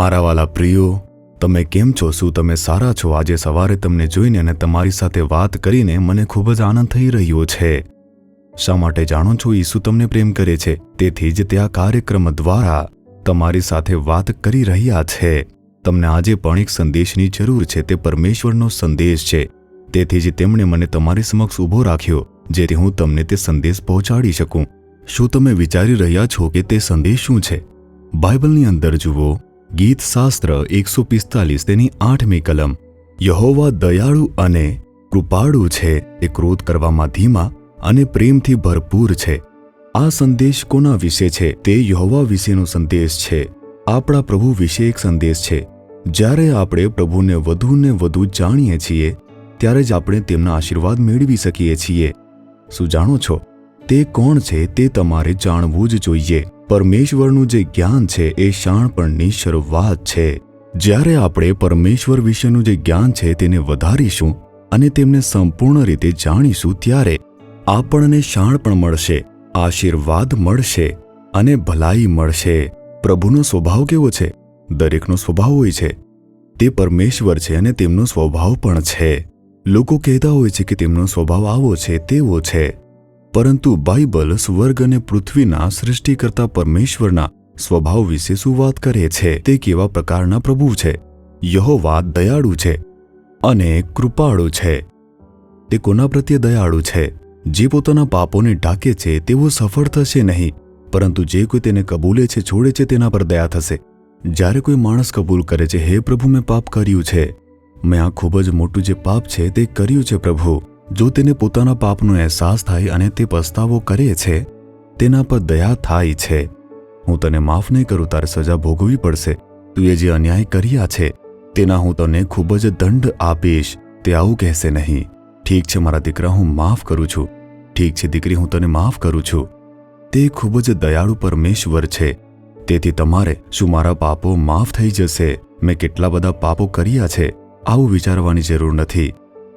મારા વાલા પ્રિયો, તમે કેમ છો? શું તમે સારા છો? આજે સવારે તમને જોઈને અને તમારી સાથે વાત કરીને મને ખૂબ જ આનંદ થઈ રહ્યો છે. શા માટે જાણો છો? ઈસુ તમને પ્રેમ કરે છે, તેથી જ તે આ કાર્યક્રમ દ્વારા તમારી સાથે વાત કરી રહ્યા છે. તમને આજે પણ એક સંદેશની જરૂર છે. તે પરમેશ્વરનો સંદેશ છે. તેથી જ તેમણે મને તમારી સમક્ષ ઊભો રાખ્યો, જેથી હું તમને તે સંદેશ પહોંચાડી શકું. શું તમે વિચારી રહ્યા છો કે તે સંદેશ શું છે? બાઇબલની અંદર જુઓ, ગીત શાસ્ત્ર 145 તેની 8મી કલમ. યહોવા દયાળુ અને કૃપાળુ છે, તે ક્રોધ કરવામાં ધીમા અને પ્રેમથી ભરપૂર છે. આ સંદેશ કોના વિશે છે? તે યહોવા વિશેનો સંદેશ છે. આપણા પ્રભુ વિશે એક સંદેશ છે. જ્યારે આપણે પ્રભુને વધુ ને વધુ જાણીએ છીએ, ત્યારે જ આપણે તેમના આશીર્વાદ મેળવી શકીએ છીએ. શું જાણો છો? તે કોણ છે તે તમારે જાણવું જ જોઈએ. પરમેશ્વરનું જે જ્ઞાન છે એ શાણપણની શરૂઆત છે. જ્યારે આપણે પરમેશ્વર વિશેનું જે જ્ઞાન છે તેને વધારીશું અને તેમને સંપૂર્ણ રીતે જાણીશું, ત્યારે આપણને શાણપણ મળશે, આશીર્વાદ મળશે અને ભલાઈ મળશે. પ્રભુનો સ્વભાવ કેવો છે? દરેકનો સ્વભાવ હોય છે. તે પરમેશ્વર છે અને તેમનો સ્વભાવ પણ છે. લોકો કહેતા હોય છે કે તેમનો સ્વભાવ આવો છે, તેવો છે. પરંતુ બાઇબલ સ્વર્ગ અને પૃથ્વીના સૃષ્ટિકર્તા પરમેશ્વરના સ્વભાવ વિશે શું વાત કરે છે? તે કેવા પ્રકારના પ્રભુ છે? યહોવા દયાળુ છે અને કૃપાળુ છે. તે કોના પ્રત્યે દયાળુ છે? જે પોતાના પાપોને ઢાંકે છે તેઓ સફળ થશે નહીં, પરંતુ જે કોઈ તેને કબૂલે છે, છોડે છે, તેના પર દયા થશે. જ્યારે કોઈ માણસ કબૂલ કરે છે, હે પ્રભુ, મેં પાપ કર્યું છે, મેં આ ખૂબ જ મોટું જે પાપ છે તે કર્યું છે પ્રભુ, જો તેને પોતાના પાપનો અહેસાસ થાય અને તે પસ્તાવો કરે છે, તેના પર દયા થાય છે. હું તને માફ નહીં કરું, તારે સજા ભોગવવી પડશે. તું એ જે અન્યાય કર્યા છે તેના હું તને ખૂબ જ દંડ આપીશ. તે આવું કહેશે નહીં. ઠીક છે મારા દીકરા, હું માફ કરું છું. ઠીક છે દીકરી, હું તને માફ કરું છું. તે ખૂબ જ દયાળુ પરમેશ્વર છે. તેથી તમારે શું મારા પાપો માફ થઈ જશે? મેં કેટલા બધા પાપો કર્યા છે, આવું વિચારવાની જરૂર નથી.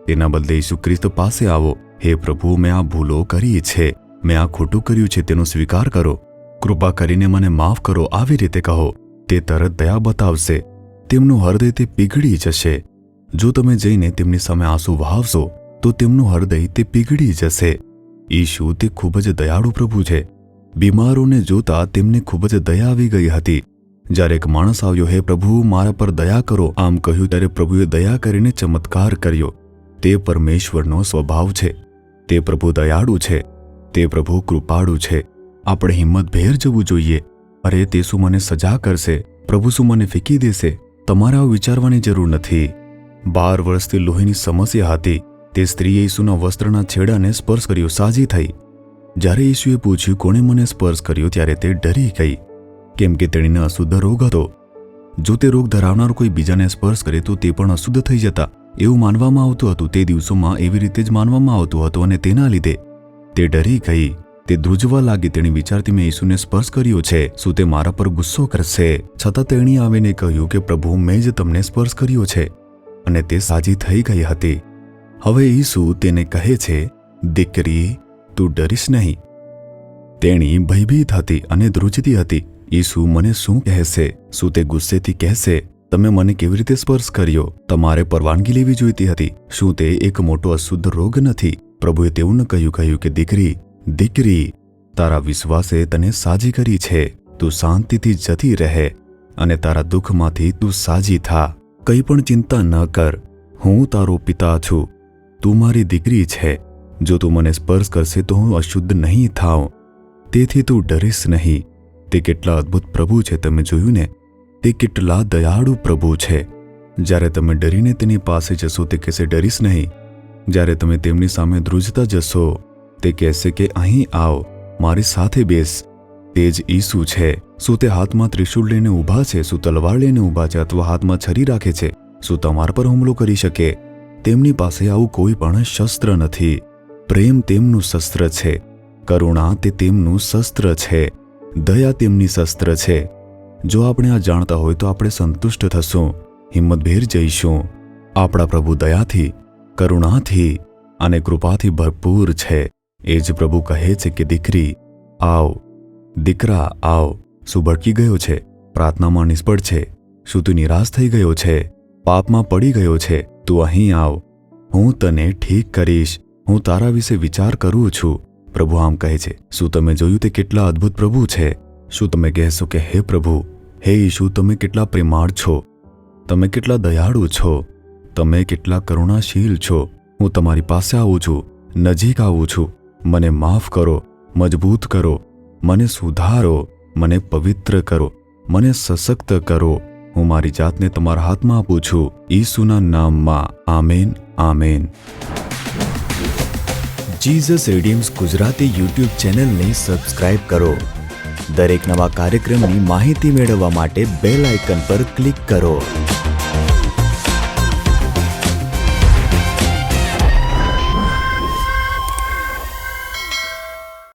તેના બદલે ઈસુ ખ્રિસ્ત પાસે આવો. હે પ્રભુ, મેં આ ભૂલો કરી છે, મેં આ ખોટું કર્યું છે, તેનો સ્વીકાર કરો. કૃપા કરીને મને માફ કરો. આવી રીતે કહો. તે તરત દયા બતાવશે. તેમનું હૃદય તે પીગળી જશે. જો તમે જઈને તેમની સામે આંસુ વહાવશો તો તેમનું હૃદય તે પીગળી જશે. ઈસુ તે ખૂબ જ દયાળુ પ્રભુ છે. બીમારોને જોતા તેમને ખૂબ જ દયા આવી ગઈ હતી. જ્યારે એક માણસ આવ્યો, હે પ્રભુ, મારા પર દયા કરો, આમ કહ્યું, ત્યારે પ્રભુએ દયા કરીને ચમત્કાર કર્યો. તે પરમેશ્વરનો સ્વભાવ છે. તે પ્રભુ દયાળુ છે. તે પ્રભુ કૃપાળુ છે. આપણે હિંમતભેર જવું જોઈએ. અરે, તે શું મને સજા કરશે? પ્રભુ શું મને ફેંકી દેશે? તમારે આવું વિચારવાની જરૂર નથી. 12 વર્ષથી લોહીની સમસ્યા હતી. તે સ્ત્રીએ ઈસુના વસ્ત્રના છેડાને સ્પર્શ કર્યો, સાજી થઈ. જ્યારે ઈસુએ પૂછ્યું કોણે મને સ્પર્શ કર્યો, ત્યારે તે ડરી ગઈ, કેમ કે તેણીને અશુદ્ધ રોગ હતો. જો તે રોગ ધરાવનાર કોઈ બીજાને સ્પર્શ કરે તો તે પણ અશુદ્ધ થઈ જતા, એવું માનવામાં આવતું હતું. તે દિવસોમાં એવી રીતે જ માનવામાં આવતું હતું અને તેના લીધે તે ડરી ગઈ. તે ધ્રુજવા લાગી. તેણી વિચારતી, મેં ઈસુને સ્પર્શ કર્યો છે, શું તે મારા પર ગુસ્સો કરશે? છતાં તેણી આવીને કહ્યું કે પ્રભુ, મેં જ તમને સ્પર્શ કર્યો છે, અને તે સાજી થઈ ગઈ હતી. હવે ઈસુ તેને કહે છે, દીકરી, તું ડરીશ નહીં. તેણી ભયભીત હતી અને ધ્રુજતી હતી. ઈસુ મને શું કહેશે? શું તે ગુસ્સેથી કહેશે, તમે મને કેવી રીતે સ્પર્શ કર્યો? તમારે પરવાનગી લેવી જોઈતી હતી. શું તે એક મોટો અશુદ્ધ રોગ નથી? પ્રભુએ તેવું ન કહ્યું કે દીકરી, દીકરી, તારા વિશ્વાસે તને સાજી કરી છે, તું શાંતિથી જતી રહે અને તારા દુઃખમાંથી તું સાજી થા. કંઈ પણ ચિંતા ન કર. હું તારો પિતા છું. તું મારી દીકરી છે. જો તું મને સ્પર્શ કરશે તો હું અશુદ્ધ નહીં થાઉં. તેથી તું ડરીશ નહીં. તે કેટલા અદ્ભુત પ્રભુ છે, તમે જોયું ને? તે કેટલા દયાળુ પ્રભુ છે. જ્યારે તમે ડરીને તેની પાસે જશો, તે કહેશે, ડરીશ નહીં. જ્યારે તમે તેમની સામે ધ્રુજતા જશો, તે કહેશે કે અહીં આવ, મારી સાથે બેસ. તે જ ઈસુ છે. શું તે હાથમાં ત્રિશૂળ લઈને ઊભા છે? શું તલવાર લઈને ઊભા છે? અથવા હાથમાં છરી રાખે છે? શું તમારા પર હુમલો કરી શકે? તેમની પાસે આવું કોઈ પણ શસ્ત્ર નથી. પ્રેમ તેમનું શસ્ત્ર છે. કરુણા તે તેમનું શસ્ત્ર છે. દયા તેમની શસ્ત્ર છે. જો આપણે આ જાણતા હોય તો આપણે સંતુષ્ટ થશું, હિંમતભેર જઈશું. આપણા પ્રભુ દયાથી, કરુણાથી અને કૃપાથી ભરપૂર છે. એ જ પ્રભુ કહે છે કે દીકરી, આવ. દીકરા, આવ. શું ભટકી ગયો છે? પ્રાર્થનામાં નિષ્ફળ છે? શું તું નિરાશ થઈ ગયો છે? પાપમાં પડી ગયો છે? તું અહીં આવ, હું તને ઠીક કરીશ. હું તારા વિશે વિચાર કરું છું. પ્રભુ આમ કહે છે. શું તમે જોયું તે કેટલા અદ્ભુત પ્રભુ છે? શું તમે કહેશો કે હે પ્રભુ, હે ઈશુ, તમે કેટલા પ્રેમાળ છો, તમે કેટલા દયાળુ છો, તમે કેટલા કરુણાશીલ છો. હું તમારી પાસે આવું છું, નજીક આવું છું. મને માફ કરો, મજબૂત કરો, મને સુધારો, મને પવિત્ર કરો, મને સશક્ત કરો. હું મારી જાતને તમારા હાથમાં આપું છું. ઈસુના નામમાં. Amen, amen. Jesus redeems Gujarati YouTube ચેનલને સબસ્ક્રાઇબ કરો. દરેક નવા કાર્યક્રમની માહિતી મેળવવા માટે બેલ આઇકન પર ક્લિક કરો.